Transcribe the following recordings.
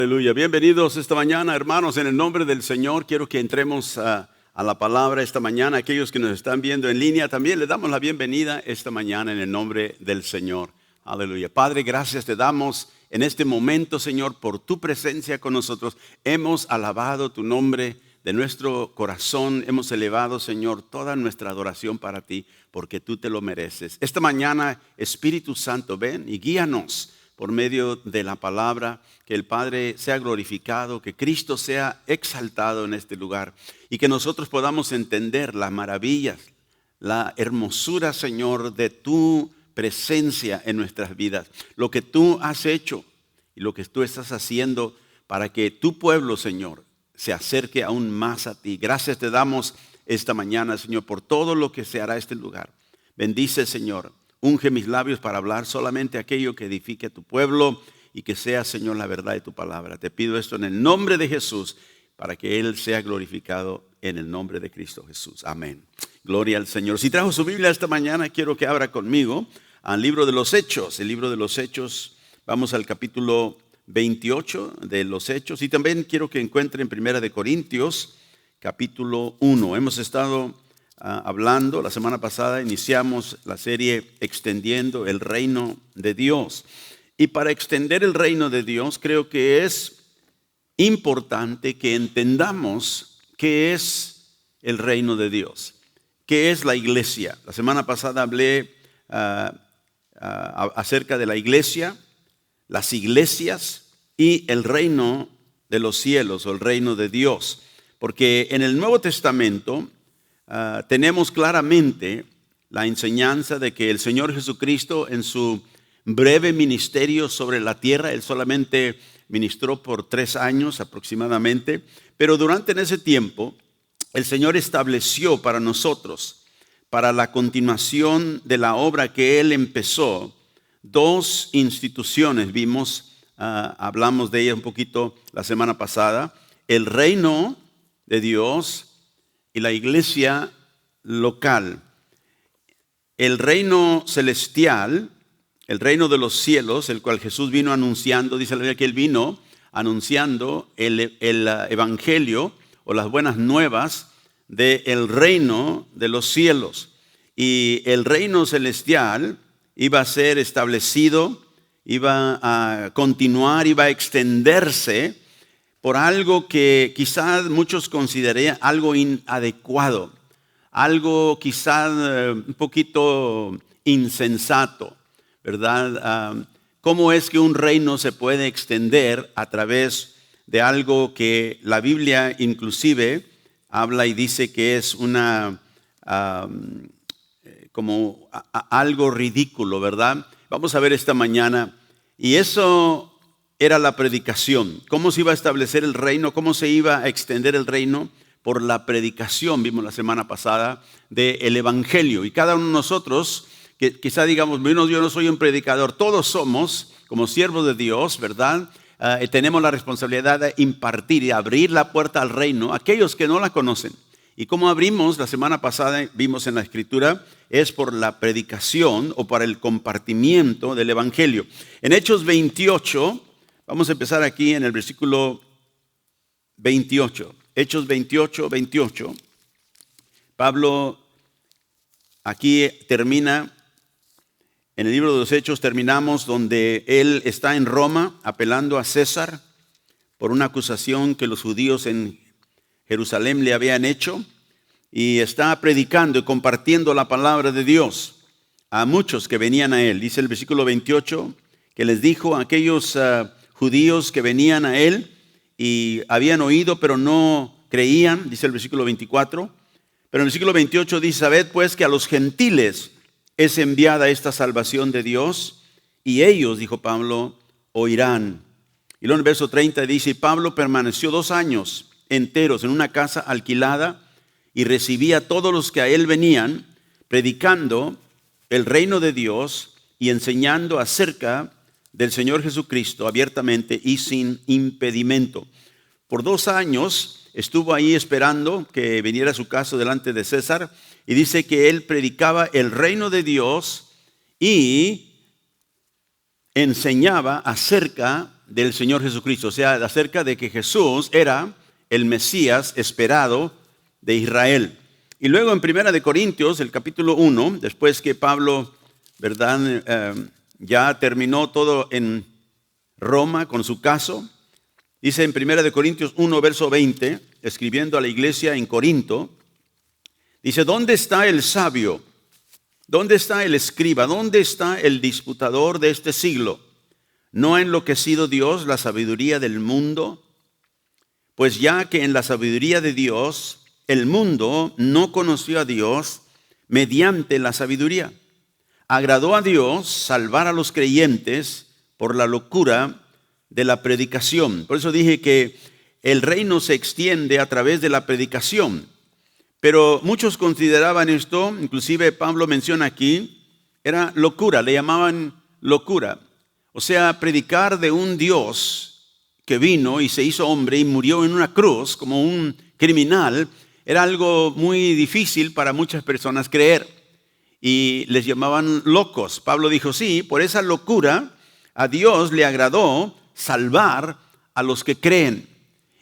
Aleluya. Bienvenidos esta mañana, hermanos, en el nombre del Señor. Quiero que entremos a la palabra esta mañana. Aquellos que nos están viendo en línea, también les damos la bienvenida esta mañana en el nombre del Señor. Aleluya. Padre, gracias te damos en este momento, Señor, por tu presencia con nosotros. Hemos alabado tu nombre de nuestro corazón. Hemos elevado, Señor, toda nuestra adoración para ti, porque tú te lo mereces. Esta mañana, Espíritu Santo, ven y guíanos por medio de la palabra, que el Padre sea glorificado, que Cristo sea exaltado en este lugar y que nosotros podamos entender las maravillas, la hermosura, Señor, de tu presencia en nuestras vidas, lo que tú has hecho y lo que tú estás haciendo para que tu pueblo, Señor, se acerque aún más a ti. Gracias te damos esta mañana, Señor, por todo lo que se hará en este lugar. Bendice, Señor. Unge mis labios para hablar solamente aquello que edifique a tu pueblo y que sea, Señor, la verdad de tu palabra. Te pido esto en el nombre de Jesús para que Él sea glorificado en el nombre de Cristo Jesús. Amén. Gloria al Señor. Si trajo su Biblia esta mañana, quiero que abra conmigo al libro de los Hechos. El libro de los Hechos, vamos al capítulo 28 de los Hechos. Y también quiero que encuentren Primera de Corintios, capítulo 1. Hemos estado hablando, la semana pasada iniciamos la serie Extendiendo el Reino de Dios. Y para extender el reino de Dios creo que es importante que entendamos qué es el reino de Dios, qué es la iglesia. La semana pasada hablé acerca de la iglesia, las iglesias y el reino de los cielos o el reino de Dios. Porque en el Nuevo Testamento tenemos claramente la enseñanza de que el Señor Jesucristo en su breve ministerio sobre la tierra, Él solamente ministró por 3 años aproximadamente, pero durante ese tiempo el Señor estableció para nosotros, para la continuación de la obra que Él empezó, 2 instituciones. Hablamos de ellas un poquito la semana pasada: el reino de Dios y la iglesia local. El reino celestial, el reino de los cielos, el cual Jesús vino anunciando, dice la Biblia que Él vino anunciando el evangelio o las buenas nuevas del reino de los cielos. Y el reino celestial iba a ser establecido, iba a continuar, iba a extenderse por algo que quizás muchos considerarían algo inadecuado, algo quizás un poquito insensato, ¿verdad? ¿Cómo es que un reino se puede extender a través de algo que la Biblia inclusive habla y dice que es como algo ridículo, ¿verdad? Vamos a ver esta mañana, y eso era la predicación. ¿Cómo se iba a establecer el reino? ¿Cómo se iba a extender el reino? Por la predicación, vimos la semana pasada, del evangelio. Y cada uno de nosotros, que quizá digamos, bueno, yo no soy un predicador, todos somos como siervos de Dios, ¿verdad? Tenemos la responsabilidad de impartir y abrir la puerta al reino a aquellos que no la conocen. Y como abrimos la semana pasada, vimos en la Escritura, es por la predicación o por el compartimiento del evangelio. En Hechos 28, vamos a empezar aquí en el versículo 28. Hechos 28, 28. Pablo aquí termina, en el libro de los Hechos terminamos donde él está en Roma apelando a César por una acusación que los judíos en Jerusalén le habían hecho, y está predicando y compartiendo la palabra de Dios a muchos que venían a él. Dice el versículo 28 que les dijo a aquellos judíos que venían a él y habían oído pero no creían, dice el versículo 24, pero en el versículo 28 dice: sabed pues que a los gentiles es enviada esta salvación de Dios, y ellos, dijo Pablo, oirán. Y luego en el verso 30 dice: y Pablo permaneció 2 años enteros en una casa alquilada y recibía a todos los que a él venían, predicando el reino de Dios y enseñando acerca del Señor Jesucristo abiertamente y sin impedimento. Por 2 años estuvo ahí esperando que viniera su caso delante de César, y dice que él predicaba el reino de Dios y enseñaba acerca del Señor Jesucristo, o sea, acerca de que Jesús era el Mesías esperado de Israel. Y luego en 1 Corintios, el capítulo 1, después que Pablo, ¿verdad?, ya terminó todo en Roma con su caso, dice en 1 Corintios 1, verso 20, escribiendo a la iglesia en Corinto, dice, ¿dónde está el sabio? ¿Dónde está el escriba? ¿Dónde está el disputador de este siglo? ¿No ha enloquecido Dios la sabiduría del mundo? Pues ya que en la sabiduría de Dios, el mundo no conoció a Dios mediante la sabiduría. Agradó a Dios salvar a los creyentes por la locura de la predicación. Por eso dije que el reino se extiende a través de la predicación. Pero muchos consideraban esto, inclusive Pablo menciona aquí, era locura, le llamaban locura. O sea, predicar de un Dios que vino y se hizo hombre y murió en una cruz como un criminal, era algo muy difícil para muchas personas creer. Y les llamaban locos. Pablo dijo, sí, por esa locura a Dios le agradó salvar a los que creen.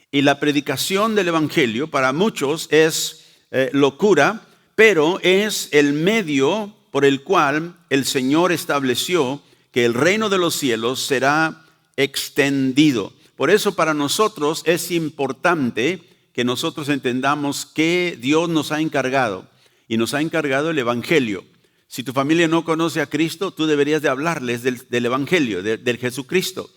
Y la predicación del evangelio para muchos es locura, pero es el medio por el cual el Señor estableció que el reino de los cielos será extendido. Por eso para nosotros es importante que nosotros entendamos que Dios nos ha encargado. Y nos ha encargado el evangelio. Si tu familia no conoce a Cristo, tú deberías de hablarles del evangelio, del Jesucristo,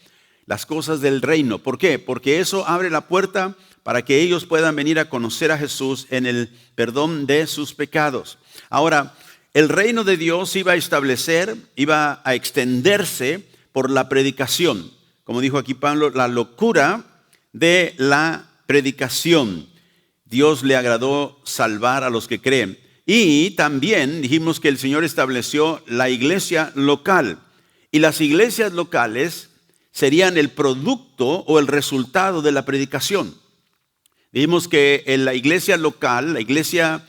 las cosas del reino. ¿Por qué? Porque eso abre la puerta para que ellos puedan venir a conocer a Jesús en el perdón de sus pecados. Ahora, el reino de Dios iba a establecer, iba a extenderse por la predicación. Como dijo aquí Pablo, la locura de la predicación. Dios le agradó salvar a los que creen. Y también dijimos que el Señor estableció la iglesia local. Y las iglesias locales serían el producto o el resultado de la predicación. Dijimos que en la iglesia local, la iglesia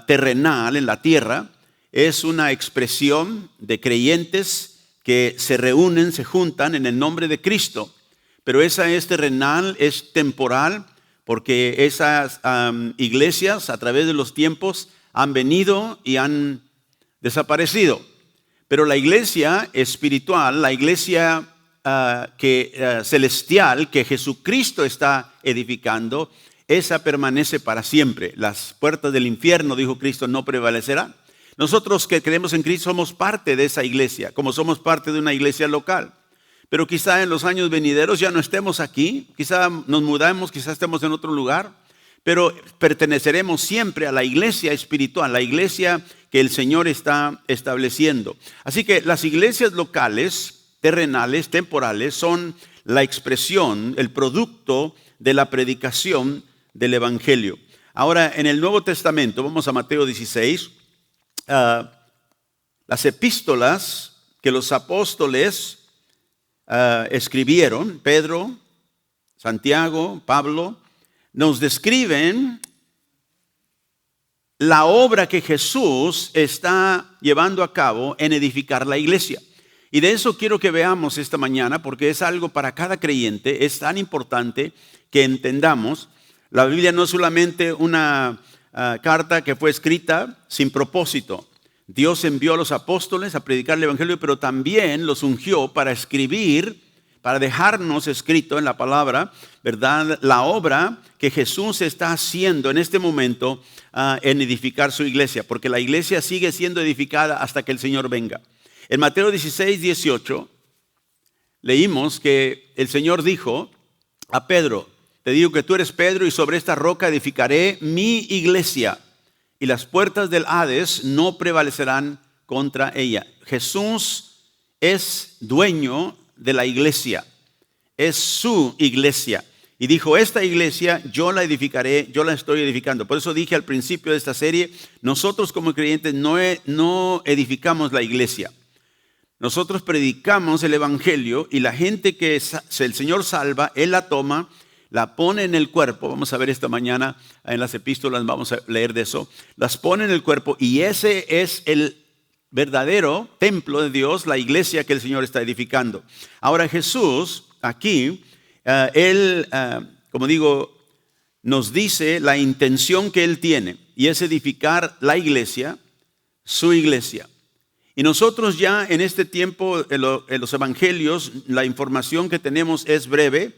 terrenal en la tierra, es una expresión de creyentes que se reúnen, se juntan en el nombre de Cristo. Pero esa es terrenal, es temporal, porque esas iglesias a través de los tiempos han venido y han desaparecido. Pero la iglesia espiritual, la iglesia celestial que Jesucristo está edificando, esa permanece para siempre. Las puertas del infierno, dijo Cristo, no prevalecerán. Nosotros que creemos en Cristo somos parte de esa iglesia, como somos parte de una iglesia local. Pero quizá en los años venideros ya no estemos aquí, quizá nos mudamos, quizá estemos en otro lugar, pero perteneceremos siempre a la iglesia espiritual, la iglesia que el Señor está estableciendo. Así que las iglesias locales, terrenales, temporales, son la expresión, el producto de la predicación del evangelio. Ahora, en el Nuevo Testamento, vamos a Mateo 16, las epístolas que los apóstoles escribieron, Pedro, Santiago, Pablo, nos describen la obra que Jesús está llevando a cabo en edificar la iglesia. Y de eso quiero que veamos esta mañana, porque es algo para cada creyente, es tan importante que entendamos. La Biblia no es solamente una carta que fue escrita sin propósito. Dios envió a los apóstoles a predicar el evangelio, pero también los ungió para escribir, para dejarnos escrito en la palabra, ¿verdad?, la obra que Jesús está haciendo en este momento en edificar su iglesia, porque la iglesia sigue siendo edificada hasta que el Señor venga. En Mateo 16, 18, leímos que el Señor dijo a Pedro, te digo que tú eres Pedro y sobre esta roca edificaré mi iglesia y las puertas del Hades no prevalecerán contra ella. Jesús es dueño de la iglesia, es su iglesia. Y dijo, esta iglesia yo la edificaré, yo la estoy edificando. Por eso dije al principio de esta serie, nosotros como creyentes no edificamos la iglesia. Nosotros predicamos el evangelio y la gente que el Señor salva, Él la toma, la pone en el cuerpo. Vamos a ver esta mañana en las epístolas, vamos a leer de eso. Las pone en el cuerpo y ese es el verdadero templo de Dios, la iglesia que el Señor está edificando. Ahora Jesús aquí, él, como digo, nos dice la intención que él tiene, y es edificar la iglesia, su iglesia. Y nosotros ya en este tiempo, en los evangelios, la información que tenemos es breve.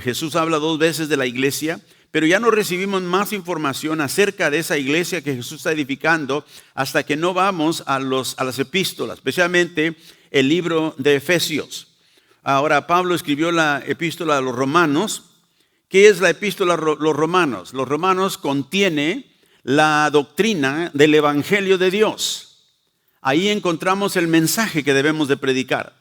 Jesús habla 2 veces de la iglesia, pero ya no recibimos más información acerca de esa iglesia que Jesús está edificando hasta que no vamos a las epístolas, especialmente el libro de Efesios. Ahora, Pablo escribió la epístola a los romanos. ¿Qué es la epístola a los romanos? Los romanos contiene la doctrina del evangelio de Dios. Ahí encontramos el mensaje que debemos de predicar.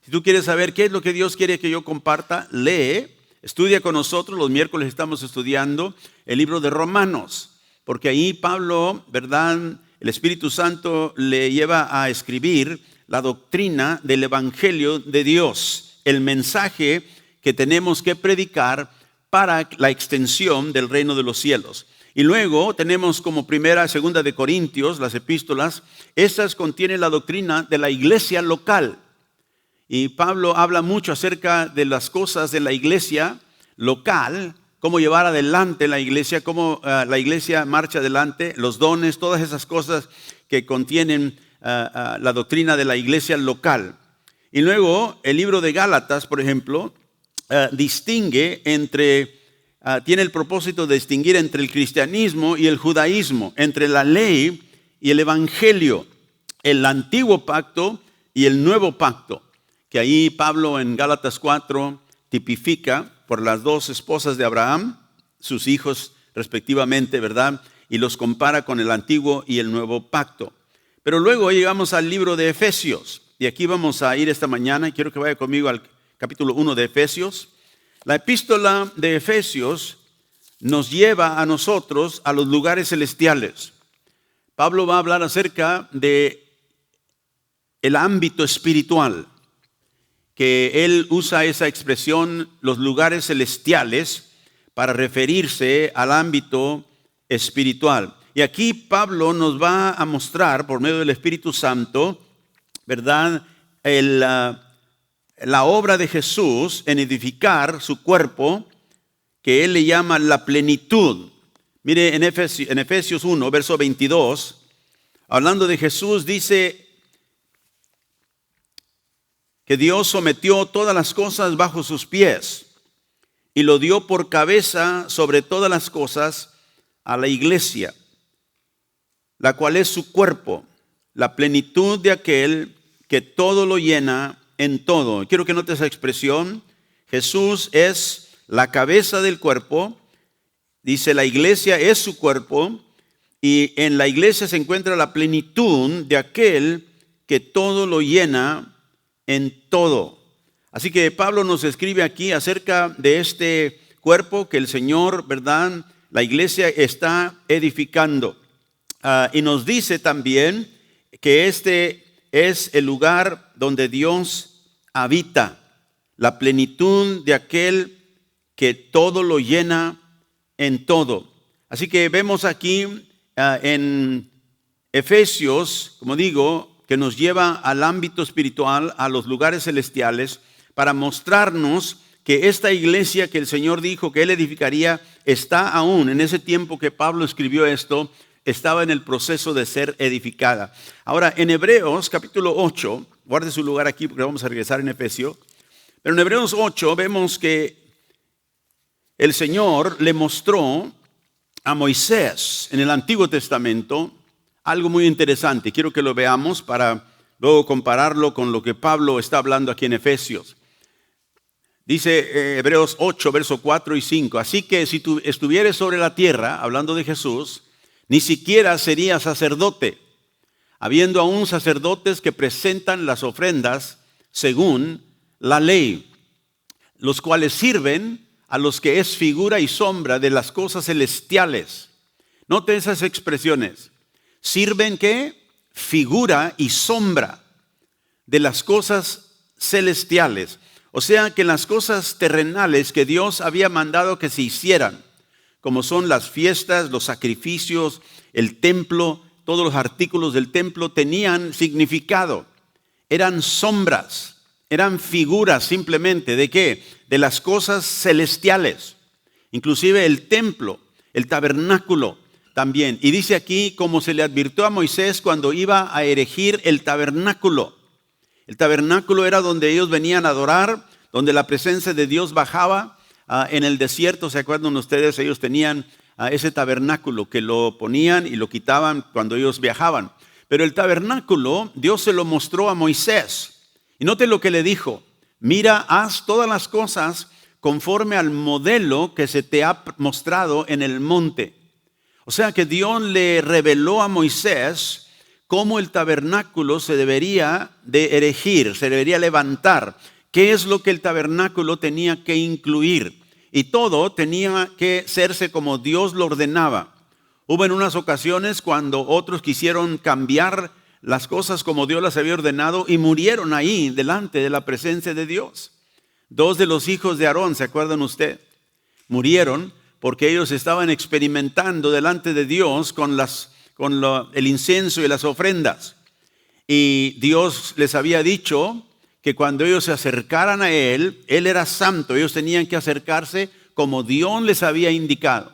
Si tú quieres saber qué es lo que Dios quiere que yo comparta, lee, estudia con nosotros. Los miércoles estamos estudiando el libro de Romanos, porque ahí Pablo, ¿verdad? El Espíritu Santo le lleva a escribir la doctrina del evangelio de Dios, el mensaje que tenemos que predicar para la extensión del reino de los cielos. Y luego tenemos como primera, segunda de Corintios, las epístolas. Estas contienen la doctrina de la iglesia local. Y Pablo habla mucho acerca de las cosas de la iglesia local, cómo llevar adelante la iglesia, cómo la iglesia marcha adelante, los dones, todas esas cosas que contienen la doctrina de la iglesia local. Y luego el libro de Gálatas, por ejemplo, distingue tiene el propósito de distinguir entre el cristianismo y el judaísmo, entre la ley y el evangelio, el antiguo pacto y el nuevo pacto, que ahí Pablo en Gálatas 4 tipifica por las 2 esposas de Abraham, sus hijos respectivamente, ¿verdad? Y los compara con el antiguo y el nuevo pacto. Pero luego llegamos al libro de Efesios, y aquí vamos a ir esta mañana, y quiero que vaya conmigo al capítulo 1 de Efesios. La epístola de Efesios nos lleva a nosotros a los lugares celestiales. Pablo va a hablar acerca de el ámbito espiritual, que él usa esa expresión, los lugares celestiales, para referirse al ámbito espiritual. Y aquí Pablo nos va a mostrar, por medio del Espíritu Santo, ¿verdad?, la obra de Jesús en edificar su cuerpo, que él le llama la plenitud. Mire, en Efesios 1, verso 22, hablando de Jesús, dice que Dios sometió todas las cosas bajo sus pies y lo dio por cabeza sobre todas las cosas a la iglesia, la cual es su cuerpo, la plenitud de aquel que todo lo llena en todo. Quiero que notes esa expresión. Jesús es la cabeza del cuerpo. Dice, la iglesia es su cuerpo, y en la iglesia se encuentra la plenitud de aquel que todo lo llena en todo. Así que Pablo nos escribe aquí acerca de este cuerpo que el Señor, ¿verdad?, la iglesia está edificando. Y nos dice también que este es el lugar donde Dios habita, la plenitud de aquel que todo lo llena en todo. Así que vemos aquí en Efesios, como digo, que nos lleva al ámbito espiritual, a los lugares celestiales, para mostrarnos que esta iglesia que el Señor dijo que Él edificaría está aún, en ese tiempo que Pablo escribió esto, estaba en el proceso de ser edificada. Ahora, en Hebreos capítulo 8, guarde su lugar aquí porque vamos a regresar en Efesios, pero en Hebreos 8 vemos que el Señor le mostró a Moisés en el Antiguo Testamento algo muy interesante. Quiero que lo veamos para luego compararlo con lo que Pablo está hablando aquí en Efesios. Dice Hebreos 8, versos 4 y 5. Así que si tú estuvieres sobre la tierra, hablando de Jesús, ni siquiera serías sacerdote, habiendo aún sacerdotes que presentan las ofrendas según la ley, los cuales sirven a los que es figura y sombra de las cosas celestiales. Note esas expresiones. Sirven, ¿qué? Figura y sombra de las cosas celestiales. O sea que las cosas terrenales que Dios había mandado que se hicieran, como son las fiestas, los sacrificios, el templo, todos los artículos del templo tenían significado. Eran sombras, eran figuras simplemente ¿de qué? De las cosas celestiales. Inclusive el templo, el tabernáculo también. Y dice aquí como se le advirtió a Moisés cuando iba a erigir el tabernáculo. El tabernáculo era donde ellos venían a adorar, donde la presencia de Dios bajaba en el desierto. ¿Se acuerdan ustedes? Ellos tenían ese tabernáculo que lo ponían y lo quitaban cuando ellos viajaban. Pero el tabernáculo, Dios se lo mostró a Moisés. Y note lo que le dijo: mira, haz todas las cosas conforme al modelo que se te ha mostrado en el monte. O sea que Dios le reveló a Moisés cómo el tabernáculo se debería de erigir, se debería levantar. ¿Qué es lo que el tabernáculo tenía que incluir? Y todo tenía que hacerse como Dios lo ordenaba. Hubo en unas ocasiones cuando otros quisieron cambiar las cosas como Dios las había ordenado y murieron ahí delante de la presencia de Dios. 2 de los hijos de Aarón, ¿se acuerdan usted? Murieron porque ellos estaban experimentando delante de Dios con el incienso y las ofrendas. Y Dios les había dicho que cuando ellos se acercaran a Él era santo. Ellos tenían que acercarse como Dios les había indicado.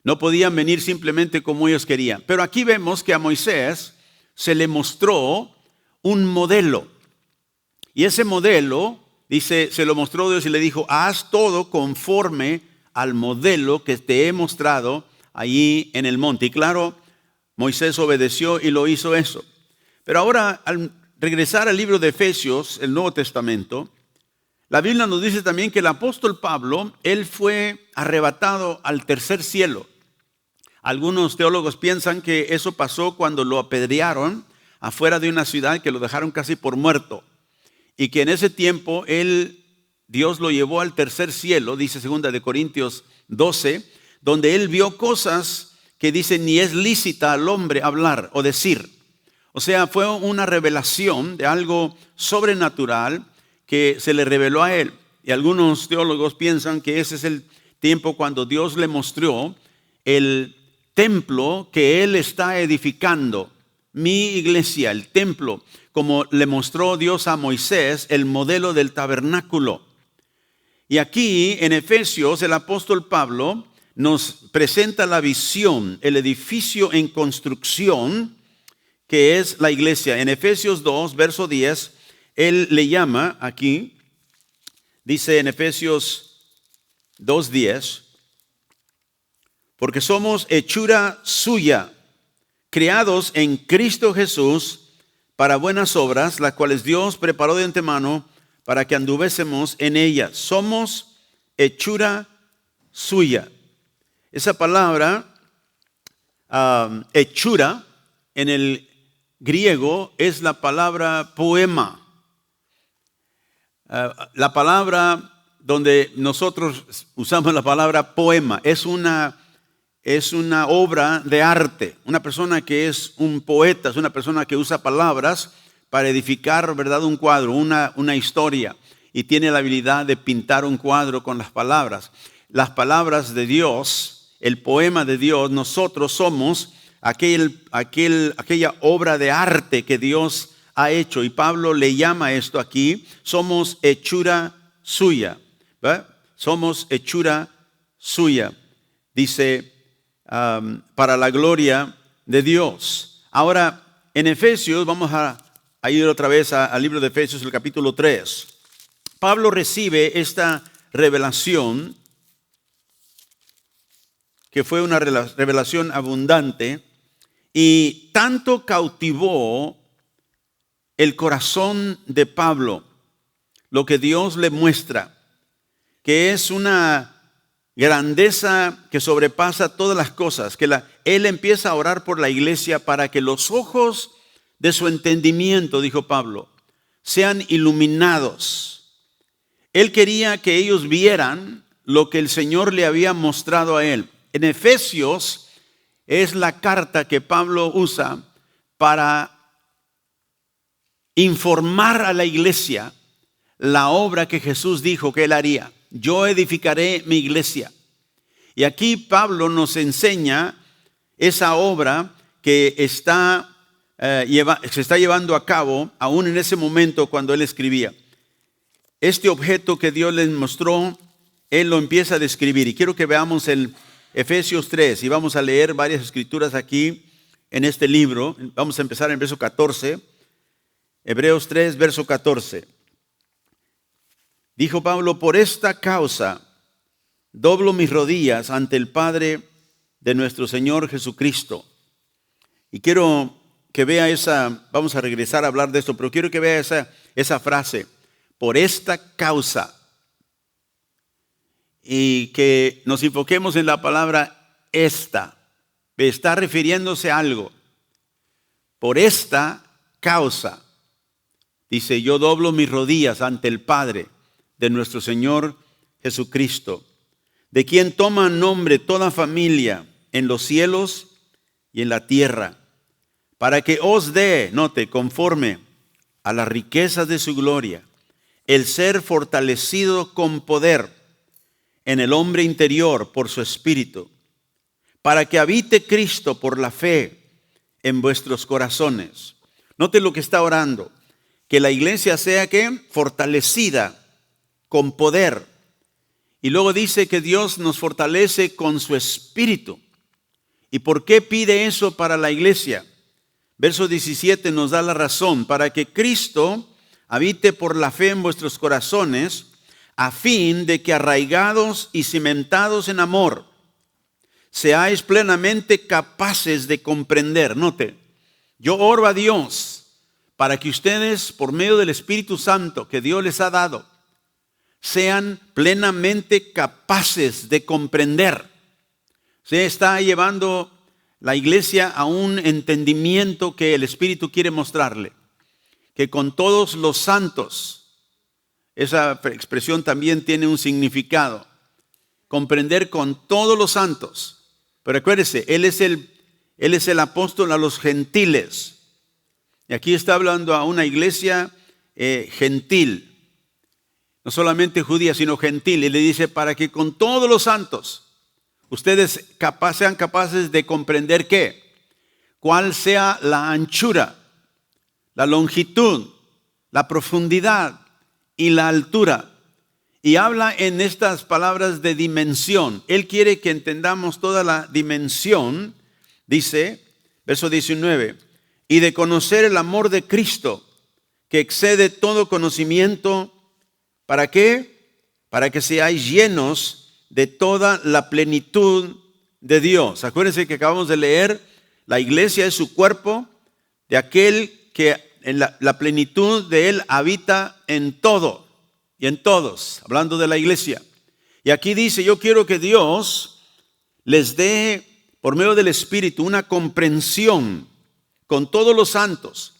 No podían venir simplemente como ellos querían. Pero aquí vemos que a Moisés se le mostró un modelo. Y ese modelo, dice, se lo mostró Dios y le dijo: haz todo conforme al modelo que te he mostrado allí en el monte. Y claro, Moisés obedeció y lo hizo eso. Pero ahora, al regresar al libro de Efesios, el Nuevo Testamento, la Biblia nos dice también que el apóstol Pablo, él fue arrebatado al tercer cielo. Algunos teólogos piensan que eso pasó cuando lo apedrearon afuera de una ciudad, que lo dejaron casi por muerto. Y que en ese tiempo Dios lo llevó al tercer cielo, dice 2 de Corintios 12, donde él vio cosas que dicen ni es lícita al hombre hablar o decir. O sea, fue una revelación de algo sobrenatural que se le reveló a él. Y algunos teólogos piensan que ese es el tiempo cuando Dios le mostró el templo que él está edificando, mi iglesia, el templo, como le mostró Dios a Moisés el modelo del tabernáculo. Y aquí en Efesios el apóstol Pablo nos presenta la visión, el edificio en construcción que es la iglesia. En Efesios 2, verso 10, él le llama aquí, dice en Efesios 2:10, porque somos hechura suya, creados en Cristo Jesús para buenas obras, las cuales Dios preparó de antemano para que anduviésemos en ellas. Somos hechura suya. Esa palabra, hechura, en el griego es la palabra poema. La palabra donde nosotros usamos la palabra poema es una obra de arte. Una persona que es un poeta es una persona que usa palabras para edificar, ¿verdad?, un cuadro, una historia, y tiene la habilidad de pintar un cuadro con las palabras. Las palabras de Dios, el poema de Dios, nosotros somos aquella obra de arte que Dios ha hecho. Y Pablo le llama esto aquí, somos hechura suya, ¿verdad? Somos hechura suya, dice, para la gloria de Dios. Ahora, en Efesios, vamos a ir otra vez al libro de Efesios, el capítulo 3. Pablo recibe esta revelación, que fue una revelación abundante, y tanto cautivó el corazón de Pablo lo que Dios le muestra, que es una grandeza que sobrepasa todas las cosas, que él empieza a orar por la iglesia para que los ojos de su entendimiento, dijo Pablo, sean iluminados. Él quería que ellos vieran lo que el Señor le había mostrado a él. En Efesios es la carta que Pablo usa para informar a la iglesia la obra que Jesús dijo que él haría. Yo edificaré mi iglesia. Y aquí Pablo nos enseña esa obra que está se está llevando a cabo aún en ese momento cuando él escribía. Este objeto que Dios les mostró, él lo empieza a describir. Y quiero que veamos el Efesios 3 y vamos a leer varias escrituras aquí en este libro. Vamos a empezar en el verso 14. Hebreos 3, verso 14. Dijo Pablo: por esta causa doblo mis rodillas ante el Padre de nuestro Señor Jesucristo. Y quiero que vea vamos a regresar a hablar de esto, pero quiero que vea esa frase, por esta causa. Y que nos enfoquemos en la palabra esta. Está refiriéndose a algo. Por esta causa. Dice: yo doblo mis rodillas ante el Padre de nuestro Señor Jesucristo, de quien toma nombre toda familia en los cielos y en la tierra, para que os dé, note, conforme a las riquezas de su gloria, el ser fortalecido con poder en el hombre interior por su espíritu, para que habite Cristo por la fe en vuestros corazones. Note lo que está orando, que la iglesia sea ¿qué? Fortalecida con poder. Y luego dice que Dios nos fortalece con su espíritu. ¿Y por qué pide eso para la iglesia? Verso 17 nos da la razón: para que Cristo habite por la fe en vuestros corazones, a fin de que arraigados y cimentados en amor, seáis plenamente capaces de comprender. Note, yo oro a Dios para que ustedes, por medio del Espíritu Santo que Dios les ha dado, sean plenamente capaces de comprender. Se está llevando la iglesia a un entendimiento que el Espíritu quiere mostrarle, que con todos los santos, esa expresión también tiene un significado, comprender con todos los santos. Pero acuérdese, Él es el apóstol a los gentiles. Y aquí está hablando a una iglesia gentil. No solamente judía, sino gentil. Y le dice: para que con todos los santos ustedes sean capaces de comprender ¿qué? Cuál sea la anchura, la longitud, la profundidad y la altura. Y habla en estas palabras de dimensión. Él quiere que entendamos toda la dimensión. Dice, verso 19, y de conocer el amor de Cristo, que excede todo conocimiento. ¿Para qué? Para que seáis llenos de toda la plenitud de Dios. Acuérdense que acabamos de leer, la iglesia es su cuerpo, de aquel que en la plenitud de Él habita en todo y en todos, hablando de la iglesia. Y aquí dice: yo quiero que Dios les dé, por medio del Espíritu, una comprensión con todos los santos,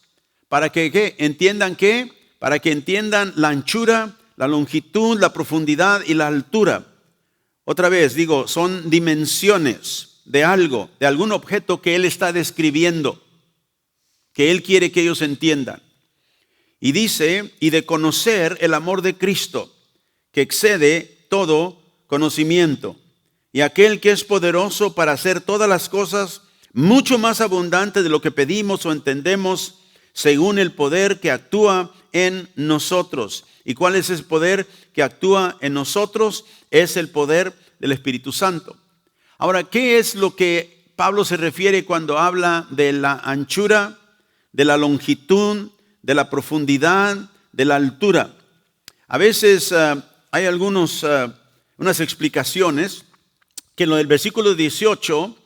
para que ¿qué? ¿Entiendan qué? Para que entiendan la anchura, la longitud, la profundidad y la altura. Otra vez digo, son dimensiones de algo, de algún objeto que Él está describiendo, que Él quiere que ellos entiendan. Y dice: y de conocer el amor de Cristo, que excede todo conocimiento, y aquel que es poderoso para hacer todas las cosas mucho más abundante de lo que pedimos o entendemos, según el poder que actúa en nosotros. ¿Y cuál es ese poder que actúa en nosotros? Es el poder del Espíritu Santo. Ahora, ¿qué es lo que Pablo se refiere cuando habla de la anchura, de la longitud, de la profundidad, de la altura? A veces hay unas explicaciones que en lo del versículo 18,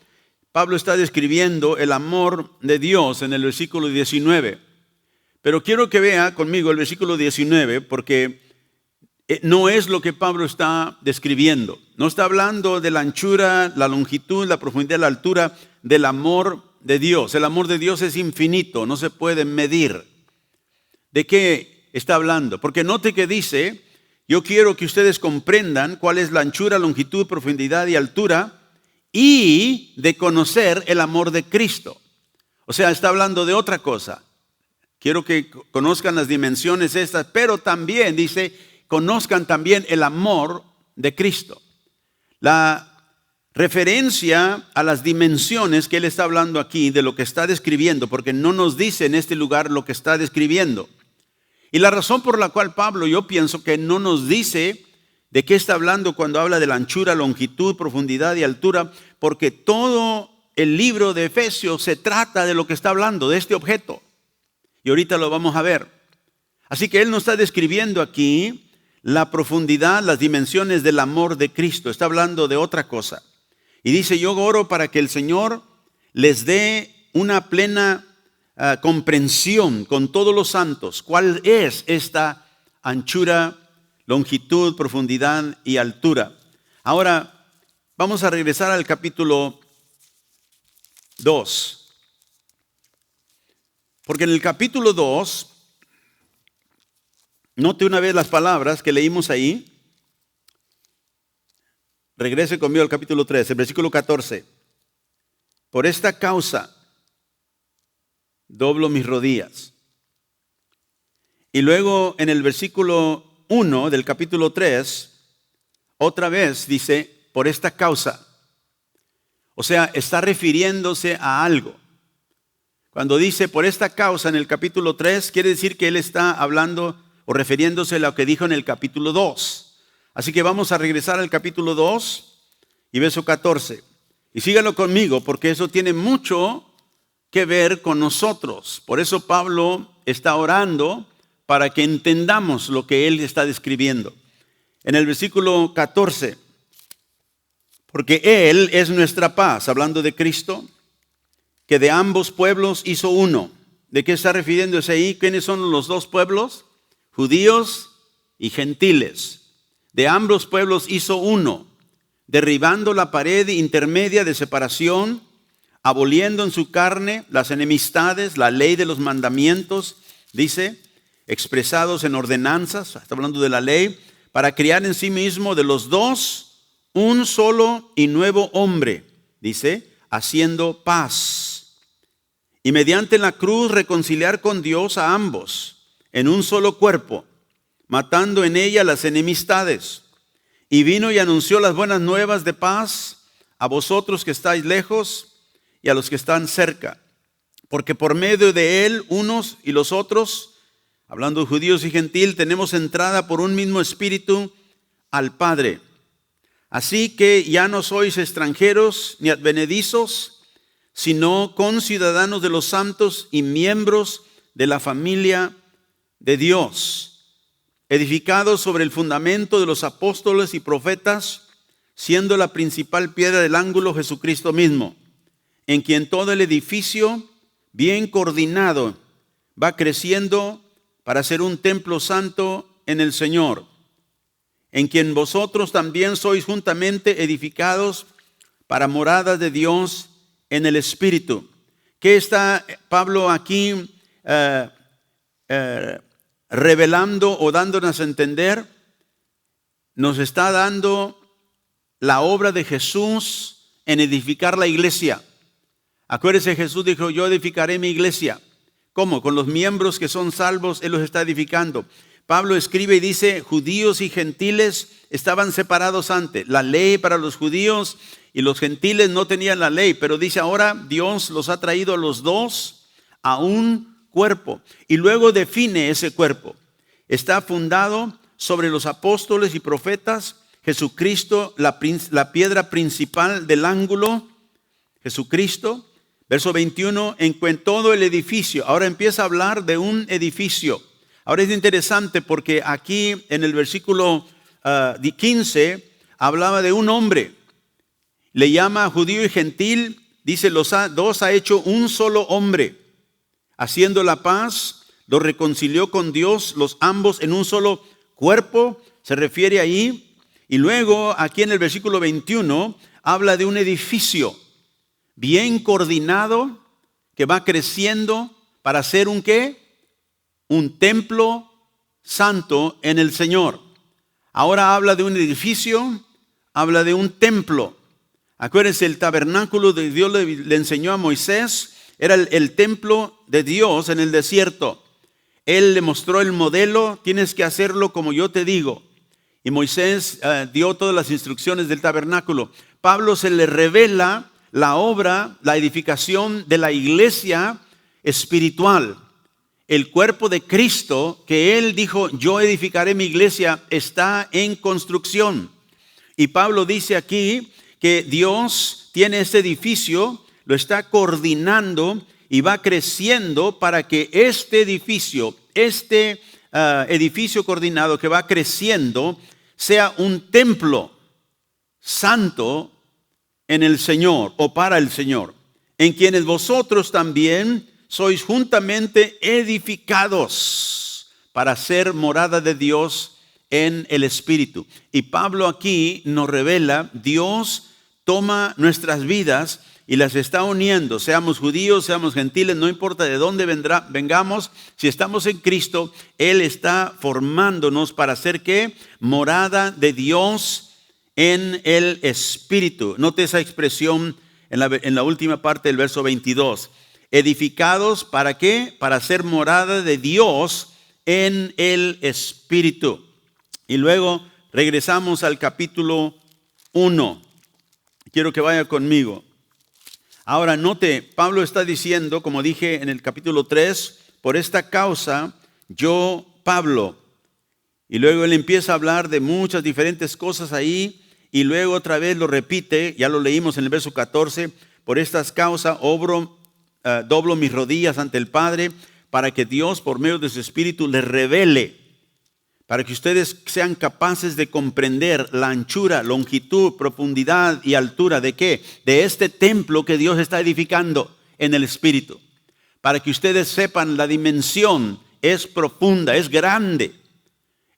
Pablo está describiendo el amor de Dios en el versículo 19. Pero quiero que vea conmigo el versículo 19, porque no es lo que Pablo está describiendo. No está hablando de la anchura, la longitud, la profundidad, la altura del amor de Dios. El amor de Dios es infinito, no se puede medir. ¿De qué está hablando? Porque note que dice: yo quiero que ustedes comprendan cuál es la anchura, longitud, profundidad y altura, y de conocer el amor de Cristo. O sea, está hablando de otra cosa. Quiero que conozcan las dimensiones estas, pero también dice: conozcan también el amor de Cristo. La referencia a las dimensiones que él está hablando aquí de lo que está describiendo, porque no nos dice en este lugar lo que está describiendo. Y la razón por la cual Pablo, yo pienso que no nos dice de qué está hablando cuando habla de la anchura, longitud, profundidad y altura, porque todo el libro de Efesios se trata de lo que está hablando, de este objeto. Y ahorita lo vamos a ver. Así que él nos está describiendo aquí la profundidad, las dimensiones del amor de Cristo. Está hablando de otra cosa. Y dice, yo oro para que el Señor les dé una plena comprensión con todos los santos. ¿Cuál es esta anchura, longitud, profundidad y altura? Ahora, vamos a regresar al capítulo 2. Porque en el capítulo 2, note una vez las palabras que leímos ahí. Regrese conmigo al capítulo 3, el versículo 14. Por esta causa doblo mis rodillas. Y luego en el versículo 1 del capítulo 3, otra vez dice, por esta causa. O sea, está refiriéndose a algo. Cuando dice por esta causa en el capítulo 3, quiere decir que él está hablando o refiriéndose a lo que dijo en el capítulo 2. Así que vamos a regresar al capítulo 2 y verso 14. Y síganlo conmigo porque eso tiene mucho que ver con nosotros. Por eso Pablo está orando para que entendamos lo que él está describiendo. En el versículo 14, porque Él es nuestra paz, hablando de Cristo, que de ambos pueblos hizo uno. ¿De qué está refiriéndose ahí? ¿Quiénes son los dos pueblos? Judíos y gentiles. De ambos pueblos hizo uno, derribando la pared intermedia de separación, aboliendo en su carne las enemistades, la ley de los mandamientos, dice, expresados en ordenanzas, está hablando de la ley, para crear en sí mismo de los dos un solo y nuevo hombre, dice, haciendo paz. Y mediante la cruz reconciliar con Dios a ambos en un solo cuerpo, matando en ella las enemistades. Y vino y anunció las buenas nuevas de paz a vosotros que estáis lejos y a los que están cerca. Porque por medio de él, unos y los otros, hablando de judíos y gentil, tenemos entrada por un mismo espíritu al Padre. Así que ya no sois extranjeros ni advenedizos, sino conciudadanos de los santos y miembros de la familia de Dios, edificados sobre el fundamento de los apóstoles y profetas, siendo la principal piedra del ángulo Jesucristo mismo, en quien todo el edificio, bien coordinado, va creciendo para ser un templo santo en el Señor, en quien vosotros también sois juntamente edificados para moradas de Dios en el Espíritu. ¿Qué está Pablo aquí revelando o dándonos a entender? Nos está dando la obra de Jesús en edificar la iglesia. Acuérdese, Jesús dijo, yo edificaré mi iglesia. ¿Cómo? Con los miembros que son salvos, Él los está edificando. Pablo escribe y dice, judíos y gentiles estaban separados antes. La ley para los judíos y los gentiles no tenían la ley, pero dice ahora Dios los ha traído a los dos a un cuerpo. Y luego define ese cuerpo. Está fundado sobre los apóstoles y profetas, Jesucristo, la piedra principal del ángulo, Jesucristo. Verso 21, en todo el edificio. Ahora empieza a hablar de un edificio. Ahora es interesante porque aquí en el versículo 15 hablaba de un hombre. Le llama judío y gentil, dice los dos ha hecho un solo hombre. Haciendo la paz, los reconcilió con Dios, los ambos en un solo cuerpo, se refiere ahí. Y luego aquí en el versículo 21 habla de un edificio bien coordinado que va creciendo para ser un ¿qué? Un templo santo en el Señor. Ahora habla de un edificio, habla de un templo. Acuérdense, el tabernáculo de Dios le enseñó a Moisés, era el templo de Dios en el desierto. Él le mostró el modelo, tienes que hacerlo como yo te digo. y Moisés dio todas las instrucciones del tabernáculo. Pablo se le revela la obra, la edificación de la iglesia espiritual. El cuerpo de Cristo que él dijo, yo edificaré mi iglesia, está en construcción. Y Pablo dice aquí que Dios tiene este edificio, lo está coordinando y va creciendo para que este edificio coordinado que va creciendo sea un templo santo en el Señor o para el Señor, en quienes vosotros también sois juntamente edificados para ser morada de Dios en el Espíritu. Y Pablo aquí nos revela, Dios toma nuestras vidas y las está uniendo, seamos judíos, seamos gentiles, no importa de dónde vengamos, si estamos en Cristo, Él está formándonos para ser ¿qué? Morada de Dios en el Espíritu. Note esa expresión en la última parte del verso 22. Edificados, ¿para qué? Para ser morada de Dios en el Espíritu. Y luego regresamos al capítulo 1. Quiero que vaya conmigo. Ahora note, Pablo está diciendo, como dije en el capítulo 3, por esta causa, yo, Pablo. Y luego él empieza a hablar de muchas diferentes cosas ahí, y luego otra vez lo repite, ya lo leímos en el verso 14, por estas causas doblo mis rodillas ante el Padre, para que Dios, por medio de su Espíritu, les revele, para que ustedes sean capaces de comprender la anchura, longitud, profundidad y altura de ¿qué? De este templo que Dios está edificando en el Espíritu. Para que ustedes sepan la dimensión, es profunda, es grande.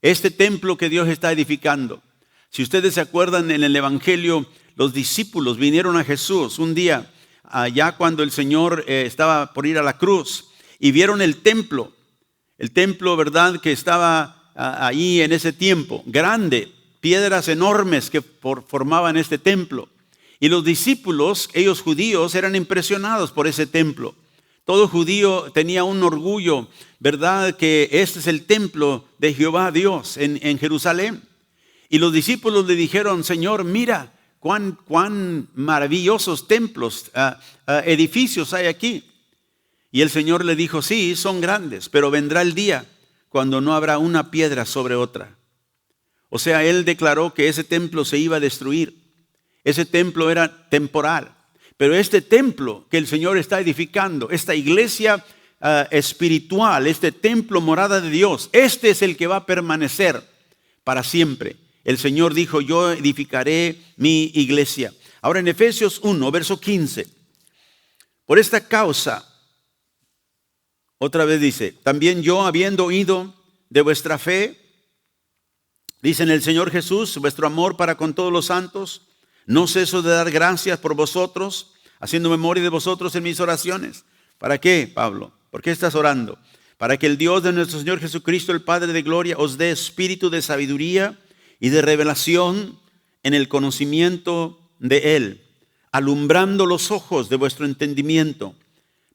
Este templo que Dios está edificando. Si ustedes se acuerdan en el Evangelio, los discípulos vinieron a Jesús un día, allá cuando el Señor estaba por ir a la cruz, y vieron el templo, ¿verdad? Que estaba ahí en ese tiempo, grande, piedras enormes que formaban este templo. Y los discípulos, ellos judíos, eran impresionados por ese templo. Todo judío tenía un orgullo, ¿verdad? Que este es el templo de Jehová Dios en Jerusalén. Y los discípulos le dijeron, Señor, mira cuán maravillosos templos, edificios hay aquí. Y el Señor le dijo, sí, son grandes, pero vendrá el día cuando no habrá una piedra sobre otra. O sea, él declaró que ese templo se iba a destruir. Ese templo era temporal. Pero este templo que el Señor está edificando, esta iglesia espiritual, este templo morada de Dios, este es el que va a permanecer para siempre. El Señor dijo, yo edificaré mi iglesia. Ahora en Efesios 1, verso 15. Por esta causa, otra vez dice, también yo habiendo oído de vuestra fe, dice en el Señor Jesús, vuestro amor para con todos los santos, no ceso de dar gracias por vosotros, haciendo memoria de vosotros en mis oraciones. ¿Para qué, Pablo? ¿Por qué estás orando? Para que el Dios de nuestro Señor Jesucristo, el Padre de gloria, os dé espíritu de sabiduría y de revelación en el conocimiento de Él, alumbrando los ojos de vuestro entendimiento,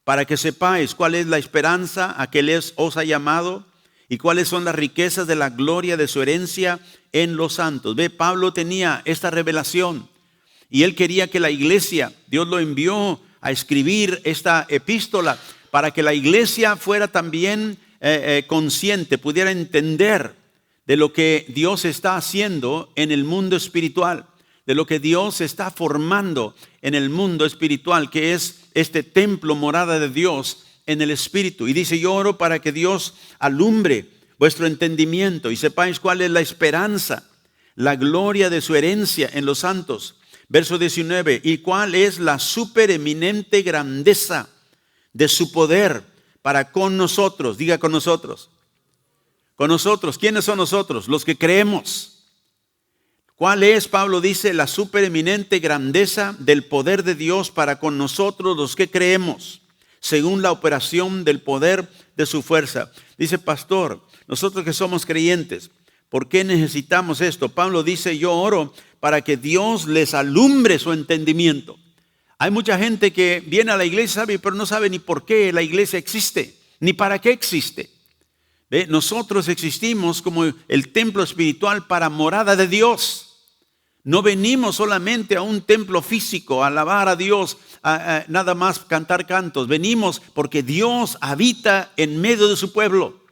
para que sepáis cuál es la esperanza a que Él os ha llamado y cuáles son las riquezas de la gloria de su herencia en los santos. Ve, Pablo tenía esta revelación y él quería que la iglesia, Dios lo envió a escribir esta epístola para que la iglesia fuera también consciente, pudiera entender de lo que Dios está haciendo en el mundo espiritual, de lo que Dios está formando en el mundo espiritual, que es este templo morada de Dios en el Espíritu. Y dice, yo oro para que Dios alumbre vuestro entendimiento y sepáis cuál es la esperanza, la gloria de su herencia en los santos. Verso 19, y cuál es la supereminente grandeza de su poder para con nosotros. Diga con nosotros. Con nosotros. ¿Quiénes son nosotros? Los que creemos. ¿Cuál es, Pablo dice, la supereminente grandeza del poder de Dios para con nosotros los que creemos, según la operación del poder de su fuerza? Dice, pastor, nosotros que somos creyentes, ¿por qué necesitamos esto? Pablo dice, yo oro para que Dios les alumbre su entendimiento. Hay mucha gente que viene a la iglesia, pero no sabe ni por qué la iglesia existe, ni para qué existe. ¿Ve? Nosotros existimos como el templo espiritual para morada de Dios. No venimos solamente a un templo físico, a alabar a Dios, a nada más cantar cantos. Venimos porque Dios habita en medio de su pueblo.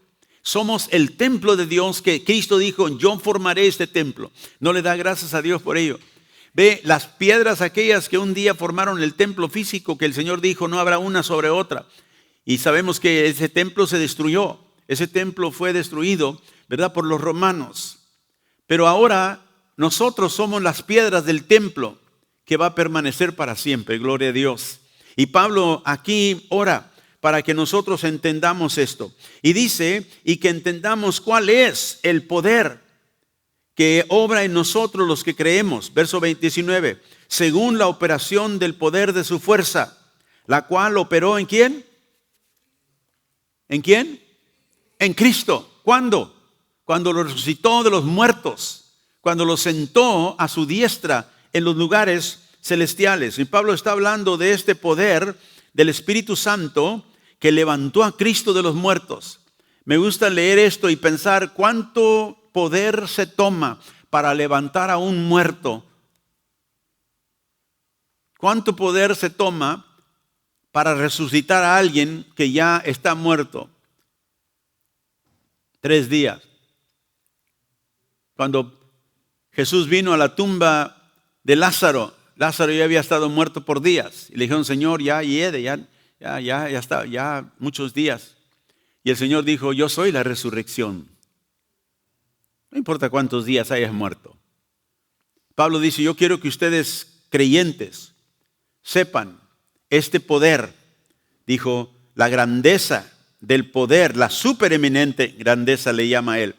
Somos el templo de Dios que Cristo dijo, yo formaré este templo. No le da gracias a Dios por ello. Ve, las piedras aquellas que un día formaron el templo físico, que el Señor dijo, no habrá una sobre otra. Y sabemos que ese templo se destruyó. Ese templo fue destruido, ¿verdad?, por los romanos. Pero ahora nosotros somos las piedras del templo que va a permanecer para siempre. Gloria a Dios. Y Pablo aquí ora para que nosotros entendamos esto. Y dice, y que entendamos cuál es el poder que obra en nosotros los que creemos. Verso 19. Según la operación del poder de su fuerza, la cual operó ¿en quién? ¿En quién? En Cristo. ¿Cuándo? Cuando lo resucitó de los muertos. Cuando lo sentó a su diestra en los lugares celestiales. Y Pablo está hablando de este poder del Espíritu Santo que levantó a Cristo de los muertos. Me gusta leer esto y pensar cuánto poder se toma para levantar a un muerto. Cuánto poder se toma para resucitar a alguien que ya está muerto. 3 días. Cuando Jesús vino a la tumba de Lázaro, Lázaro ya había estado muerto por días. Y le dijeron, Señor, ya está, ya muchos días. Y el Señor dijo, yo soy la resurrección. No importa cuántos días hayas muerto. Pablo dice, yo quiero que ustedes creyentes sepan este poder. Dijo, la grandeza del poder, la supereminente grandeza le llama él,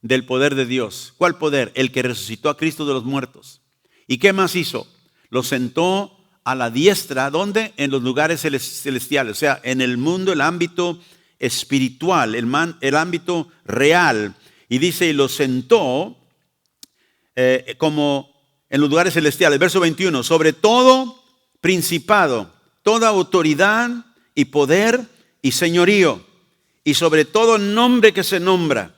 del poder de Dios. ¿Cuál poder? El que resucitó a Cristo de los muertos. ¿Y qué más hizo? Lo sentó a la diestra, ¿dónde? En los lugares celestiales, o sea, en el mundo, el ámbito espiritual, el ámbito real. Y dice, y lo sentó como en los lugares celestiales. Verso 21, sobre todo principado, toda autoridad y poder y señorío, y sobre todo nombre que se nombra,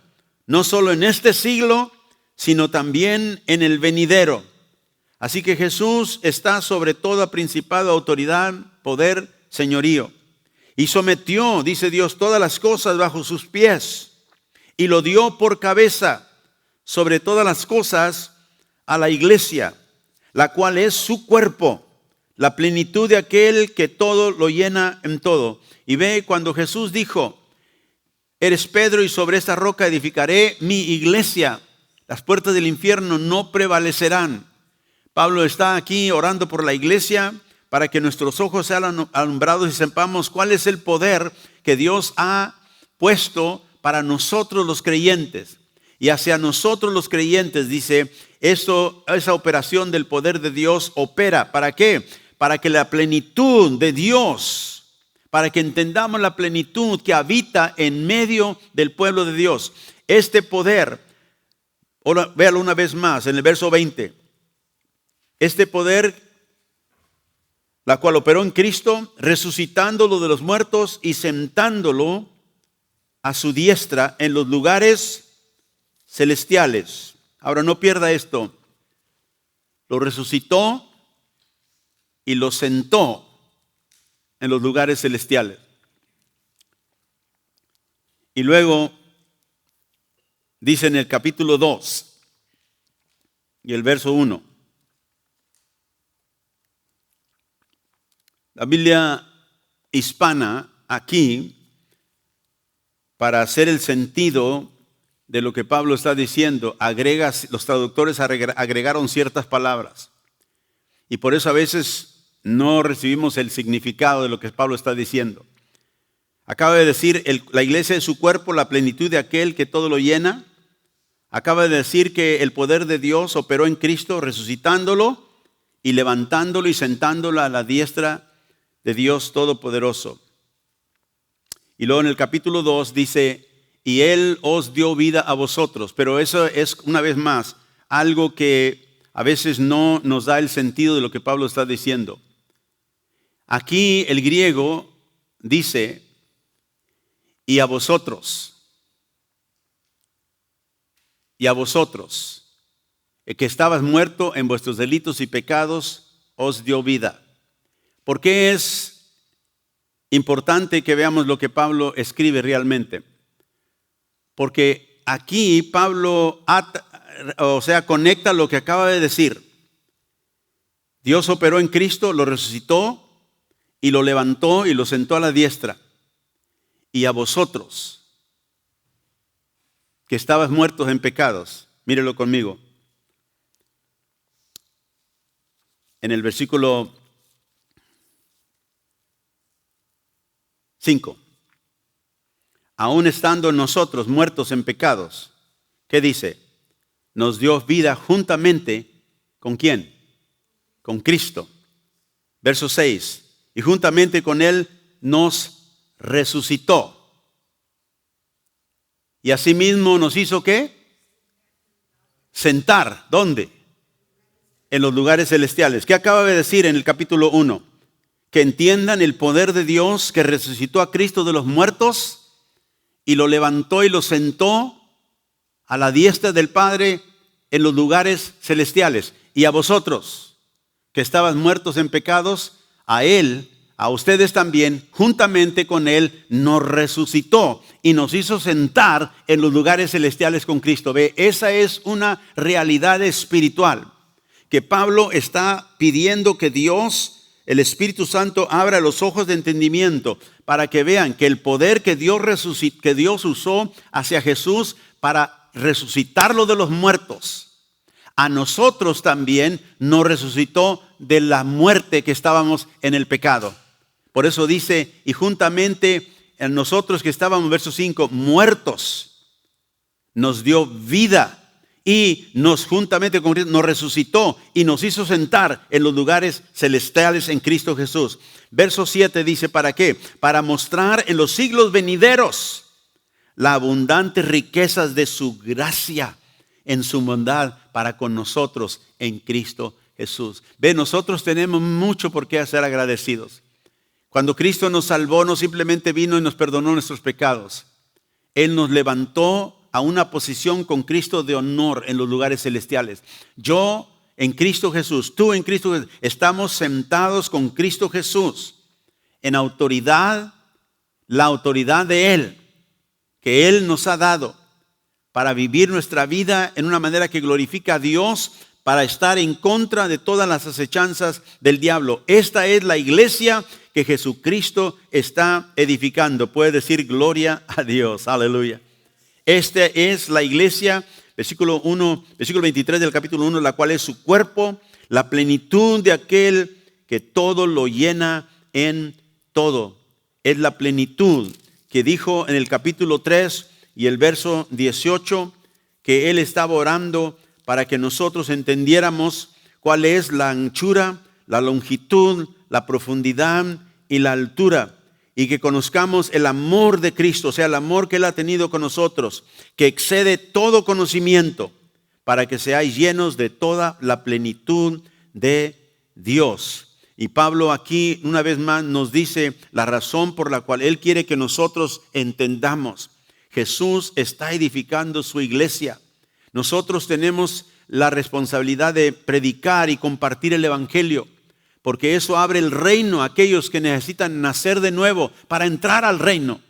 no solo en este siglo, sino también en el venidero. Así que Jesús está sobre toda principado, autoridad, poder, señorío. Y sometió, dice Dios, todas las cosas bajo sus pies, y lo dio por cabeza sobre todas las cosas a la iglesia, la cual es su cuerpo, la plenitud de aquel que todo lo llena en todo. Y ve cuando Jesús dijo, eres Pedro y sobre esta roca edificaré mi iglesia, las puertas del infierno no prevalecerán. Pablo está aquí orando por la iglesia para que nuestros ojos sean alumbrados y sepamos cuál es el poder que Dios ha puesto para nosotros los creyentes. Y hacia nosotros los creyentes, dice, esa operación del poder de Dios opera. ¿Para qué? Para que la plenitud de Dios, para que entendamos la plenitud que habita en medio del pueblo de Dios. Este poder, ahora véalo una vez más en el verso 20. Este poder, la cual operó en Cristo, resucitándolo de los muertos y sentándolo a su diestra en los lugares celestiales. Ahora no pierda esto. Lo resucitó y lo sentó en los lugares celestiales. Y luego dice en el capítulo 2 y el verso 1. La Biblia hispana aquí, para hacer el sentido de lo que Pablo está diciendo, los traductores agregaron ciertas palabras. Y por eso a veces no recibimos el significado de lo que Pablo está diciendo. Acaba de decir, la iglesia es su cuerpo, la plenitud de aquel que todo lo llena. Acaba de decir que el poder de Dios operó en Cristo, resucitándolo y levantándolo y sentándolo a la diestra de Dios Todopoderoso. Y luego en el capítulo 2 dice, y Él os dio vida a vosotros. Pero eso es, una vez más, algo que a veces no nos da el sentido de lo que Pablo está diciendo. Aquí el griego dice, y a vosotros. y a vosotros, que estabas muerto en vuestros delitos y pecados, os dio vida. ¿Por qué es importante que veamos lo que Pablo escribe realmente? Porque aquí Pablo conecta lo que acaba de decir. Dios operó en Cristo, lo resucitó y lo levantó y lo sentó a la diestra. Y a vosotros, que estabas muertos en pecados, mírelo conmigo. En el versículo 5. Aún estando nosotros muertos en pecados, ¿qué dice? Nos dio vida juntamente, ¿con quién? Con Cristo. Verso 6. Y juntamente con Él nos resucitó. Y asimismo nos hizo ¿qué? Sentar. ¿Dónde? En los lugares celestiales. ¿Qué acaba de decir en el capítulo 1? Que entiendan el poder de Dios que resucitó a Cristo de los muertos y lo levantó y lo sentó a la diestra del Padre en los lugares celestiales. Y a vosotros, que estabas muertos en pecados, a Él, a ustedes también, juntamente con Él, nos resucitó y nos hizo sentar en los lugares celestiales con Cristo. Ve, esa es una realidad espiritual que Pablo está pidiendo que Dios, el Espíritu Santo, abra los ojos de entendimiento para que vean que el poder que Dios usó hacia Jesús para resucitarlo de los muertos, a nosotros también nos resucitó de la muerte que estábamos en el pecado. Por eso dice, y juntamente en nosotros que estábamos, verso 5, muertos, nos dio vida y juntamente con Cristo nos resucitó y nos hizo sentar en los lugares celestiales en Cristo Jesús. Verso 7 dice, ¿para qué? Para mostrar en los siglos venideros las abundantes riquezas de su gracia en su bondad para con nosotros en Cristo Jesús. Ve, nosotros tenemos mucho por qué ser agradecidos. Cuando Cristo nos salvó, no simplemente vino y nos perdonó nuestros pecados. Él nos levantó a una posición con Cristo de honor en los lugares celestiales. Yo en Cristo Jesús, tú en Cristo Jesús, estamos sentados con Cristo Jesús en autoridad, la autoridad de Él, que Él nos ha dado para vivir nuestra vida en una manera que glorifica a Dios, para estar en contra de todas las acechanzas del diablo. Esta es la iglesia que Jesucristo está edificando. Puede decir gloria a Dios. Aleluya. Esta es la iglesia, versículo 23 del capítulo 1, la cual es su cuerpo, la plenitud de aquel que todo lo llena en todo. Es la plenitud que dijo en el capítulo 3 y el verso 18, que Él estaba orando para que nosotros entendiéramos cuál es la anchura, la longitud, la profundidad y la altura, y que conozcamos el amor de Cristo, o sea, el amor que Él ha tenido con nosotros, que excede todo conocimiento, para que seáis llenos de toda la plenitud de Dios. Y Pablo aquí una vez más nos dice la razón por la cual Él quiere que nosotros entendamos. Jesús está edificando su iglesia. Nosotros tenemos la responsabilidad de predicar y compartir el evangelio, porque eso abre el reino a aquellos que necesitan nacer de nuevo para entrar al reino.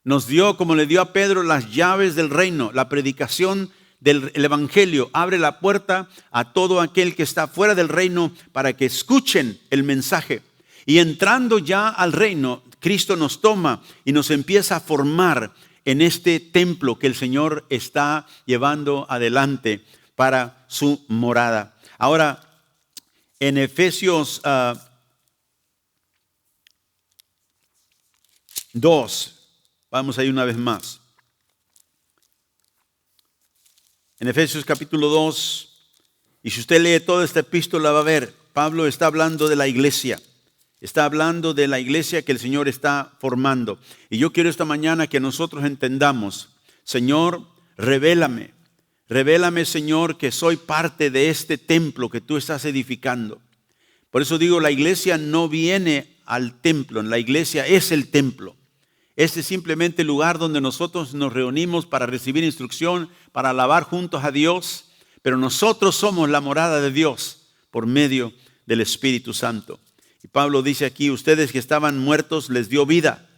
Nos dio, como le dio a Pedro, las llaves del reino. La predicación del evangelio abre la puerta a todo aquel que está fuera del reino para que escuchen el mensaje. Y entrando ya al reino, Cristo nos toma y nos empieza a formar en este templo que el Señor está llevando adelante para su morada. Ahora, en Efesios 2, vamos ahí una vez más. En Efesios capítulo 2, y si usted lee toda esta epístola va a ver, Pablo está hablando de la iglesia. Está hablando de la iglesia que el Señor está formando. Y yo quiero esta mañana que nosotros entendamos, Señor, revélame, Señor, que soy parte de este templo que tú estás edificando. Por eso digo, la iglesia no viene al templo, la iglesia es el templo. Este es simplemente el lugar donde nosotros nos reunimos para recibir instrucción, para alabar juntos a Dios. Pero nosotros somos la morada de Dios por medio del Espíritu Santo. Y Pablo dice aquí, ustedes que estaban muertos les dio vida.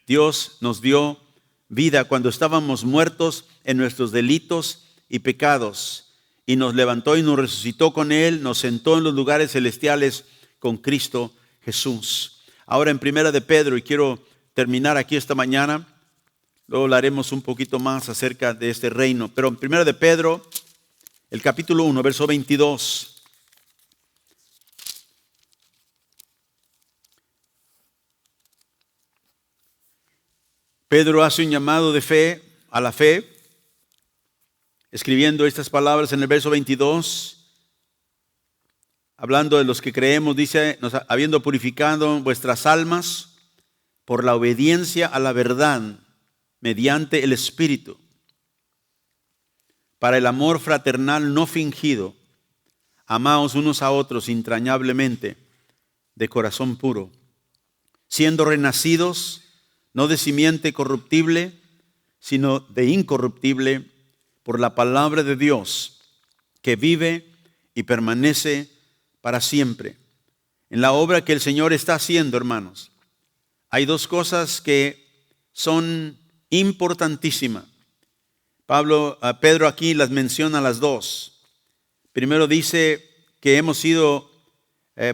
Dios nos dio vida cuando estábamos muertos en nuestros delitos y pecados. Y nos levantó y nos resucitó con Él, nos sentó en los lugares celestiales con Cristo Jesús. Ahora en Primera de Pedro, y quiero terminar aquí esta mañana, luego hablaremos un poquito más acerca de este reino. Pero en Primera de Pedro, el capítulo 1, verso 22. Pedro hace un llamado de fe, a la fe, escribiendo estas palabras en el verso 22, hablando de los que creemos, dice, habiendo purificado vuestras almas por la obediencia a la verdad, mediante el Espíritu, para el amor fraternal no fingido, amaos unos a otros entrañablemente, de corazón puro, siendo renacidos, no de simiente corruptible, sino de incorruptible, por la palabra de Dios, que vive y permanece para siempre. En la obra que el Señor está haciendo, hermanos, hay dos cosas que son importantísimas. Pedro aquí las menciona las dos. Primero dice que hemos sido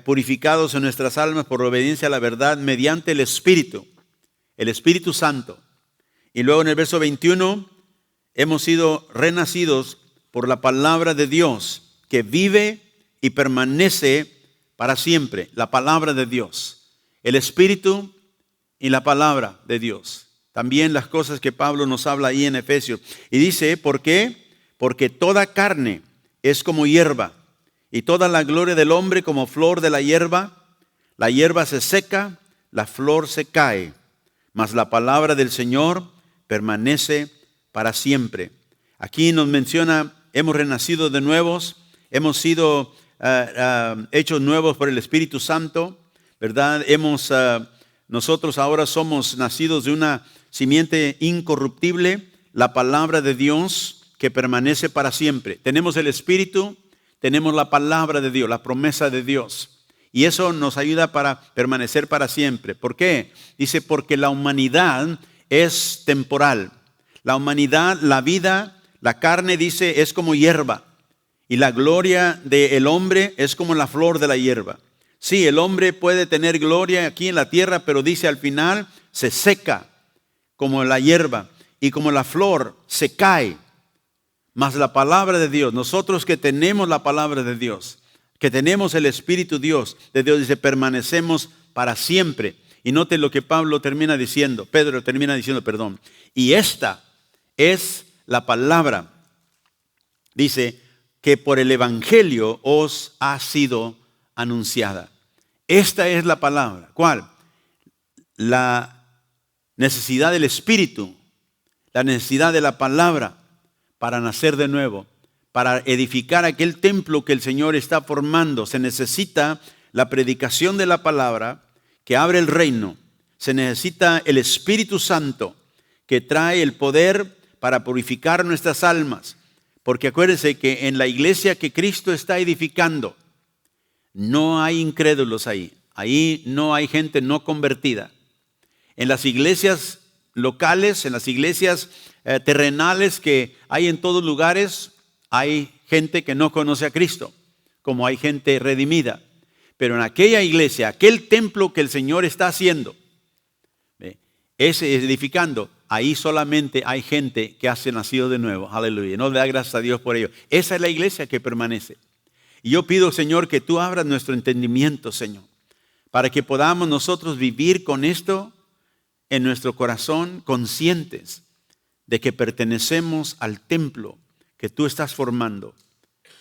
purificados en nuestras almas por obediencia a la verdad mediante el Espíritu Santo. Y luego en el verso 21, hemos sido renacidos por la palabra de Dios, que vive y permanece para siempre. La palabra de Dios, el Espíritu y la palabra de Dios. También las cosas que Pablo nos habla ahí en Efesios. Y dice, ¿por qué? Porque toda carne es como hierba, y toda la gloria del hombre como flor de la hierba. La hierba se seca, la flor se cae, mas la palabra del Señor permanece para siempre. Aquí nos menciona, hemos renacido de nuevos, hemos sido hechos nuevos por el Espíritu Santo, ¿verdad? Nosotros ahora somos nacidos de una simiente incorruptible, la palabra de Dios que permanece para siempre. Tenemos el Espíritu, tenemos la palabra de Dios, la promesa de Dios. Y eso nos ayuda para permanecer para siempre. ¿Por qué? Dice, porque la humanidad es temporal. La humanidad, la vida, la carne, dice, es como hierba. Y la gloria del hombre es como la flor de la hierba. Sí, el hombre puede tener gloria aquí en la tierra, pero dice al final se seca como la hierba y como la flor se cae. Mas la palabra de Dios, nosotros que tenemos la palabra de Dios, que tenemos el Espíritu de Dios, dice, permanecemos para siempre. Y note lo que Pedro termina diciendo, y esta es la palabra, dice, que por el Evangelio os ha sido anunciada. Esta es la palabra. ¿Cuál? La necesidad del Espíritu, la necesidad de la palabra para nacer de nuevo, para edificar aquel templo que el Señor está formando. Se necesita la predicación de la palabra que abre el reino. Se necesita el Espíritu Santo que trae el poder para purificar nuestras almas. Porque acuérdense que en la iglesia que Cristo está edificando, no hay incrédulos ahí. Ahí no hay gente no convertida. En las iglesias locales, en las iglesias terrenales que hay en todos lugares, hay gente que no conoce a Cristo, como hay gente redimida. Pero en aquella iglesia, aquel templo que el Señor está haciendo, es edificando, ahí solamente hay gente que ha nacido de nuevo. Aleluya. No le da gracias a Dios por ello. Esa es la iglesia que permanece. Y yo pido, Señor, que tú abras nuestro entendimiento, Señor, para que podamos nosotros vivir con esto en nuestro corazón, conscientes de que pertenecemos al templo que tú estás formando,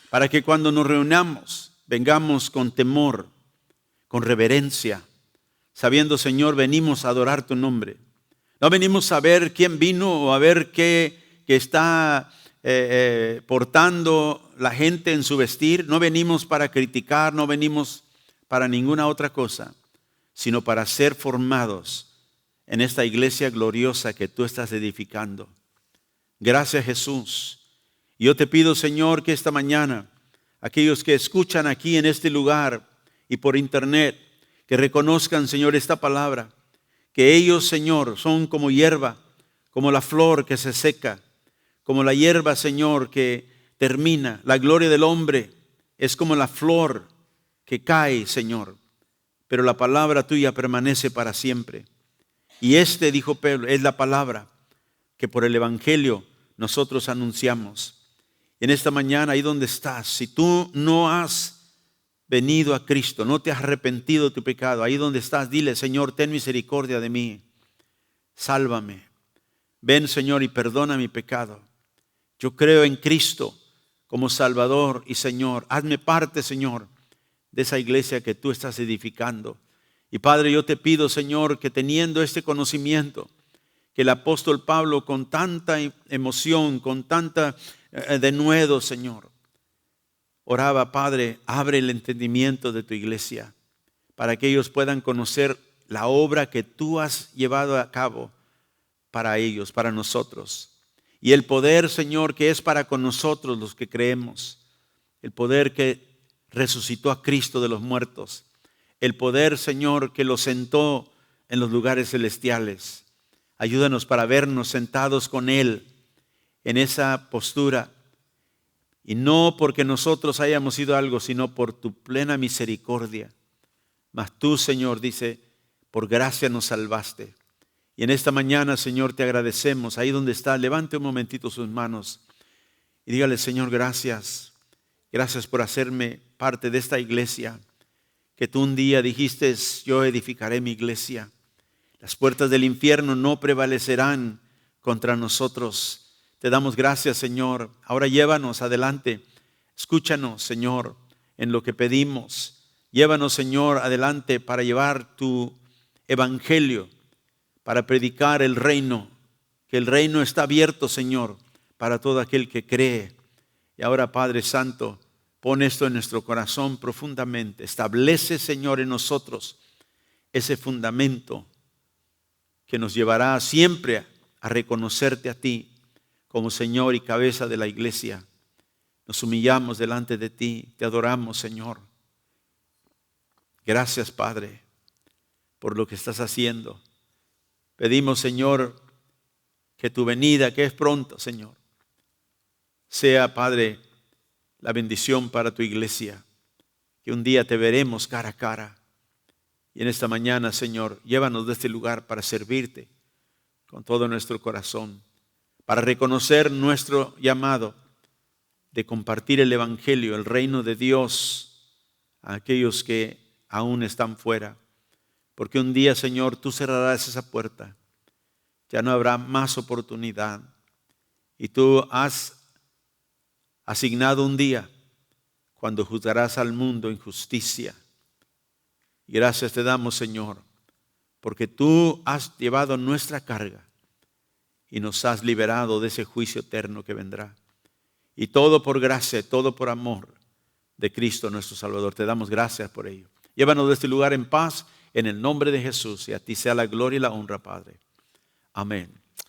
para que cuando nos reunamos vengamos con temor, con reverencia, sabiendo, Señor, venimos a adorar tu nombre. No venimos a ver quién vino o a ver qué está portando la gente en su vestir. No venimos para criticar, no venimos para ninguna otra cosa, sino para ser formados en esta iglesia gloriosa que tú estás edificando. Gracias, Jesús. Yo te pido, Señor, que esta mañana aquellos que escuchan aquí en este lugar y por internet, que reconozcan, Señor, esta palabra, que ellos, Señor, son como hierba, como la flor que se seca, como la hierba, Señor, que termina. La gloria del hombre es como la flor que cae, Señor, pero la palabra tuya permanece para siempre. Y dijo Pedro, es la palabra que por el Evangelio nosotros anunciamos. En esta mañana, ahí donde estás, si tú no has venido a Cristo, no te has arrepentido de tu pecado, ahí donde estás, dile, Señor, ten misericordia de mí, sálvame. Ven, Señor, y perdona mi pecado. Yo creo en Cristo como Salvador y Señor. Hazme parte, Señor, de esa iglesia que tú estás edificando. Y Padre, yo te pido, Señor, que teniendo este conocimiento, que el apóstol Pablo con tanta emoción, con tanta denuedo, Señor, oraba, Padre, abre el entendimiento de tu iglesia para que ellos puedan conocer la obra que tú has llevado a cabo para ellos, para nosotros. Y el poder, Señor, que es para con nosotros los que creemos. El poder que resucitó a Cristo de los muertos. El poder, Señor, que lo sentó en los lugares celestiales. Ayúdanos para vernos sentados con Él en esa postura. Y no porque nosotros hayamos sido algo, sino por tu plena misericordia. Mas tú, Señor, dice, por gracia nos salvaste. Y en esta mañana, Señor, te agradecemos. Ahí donde está, levante un momentito sus manos y dígale, Señor, gracias. Gracias por hacerme parte de esta iglesia que tú un día dijiste, yo edificaré mi iglesia. Las puertas del infierno no prevalecerán contra nosotros. Te damos gracias, Señor. Ahora llévanos adelante. Escúchanos, Señor, en lo que pedimos. Llévanos, Señor, adelante para llevar tu evangelio, para predicar el reino, que el reino está abierto, Señor, para todo aquel que cree. Y ahora, Padre Santo, pon esto en nuestro corazón profundamente. Establece, Señor, en nosotros ese fundamento que nos llevará siempre a reconocerte a ti como Señor y cabeza de la iglesia. Nos humillamos delante de ti, te adoramos, Señor. Gracias, Padre, por lo que estás haciendo. Pedimos, Señor, que tu venida, que es pronto, Señor, sea, Padre, la bendición para tu iglesia, que un día te veremos cara a cara. Y en esta mañana, Señor, llévanos de este lugar para servirte con todo nuestro corazón, para reconocer nuestro llamado de compartir el evangelio, el reino de Dios a aquellos que aún están fuera. Porque un día, Señor, tú cerrarás esa puerta. Ya no habrá más oportunidad. Y tú has asignado un día cuando juzgarás al mundo en justicia. Y gracias te damos, Señor, porque tú has llevado nuestra carga y nos has liberado de ese juicio eterno que vendrá. Y todo por gracia, todo por amor de Cristo nuestro Salvador. Te damos gracias por ello. Llévanos de este lugar en paz, en el nombre de Jesús, y a ti sea la gloria y la honra, Padre. Amén.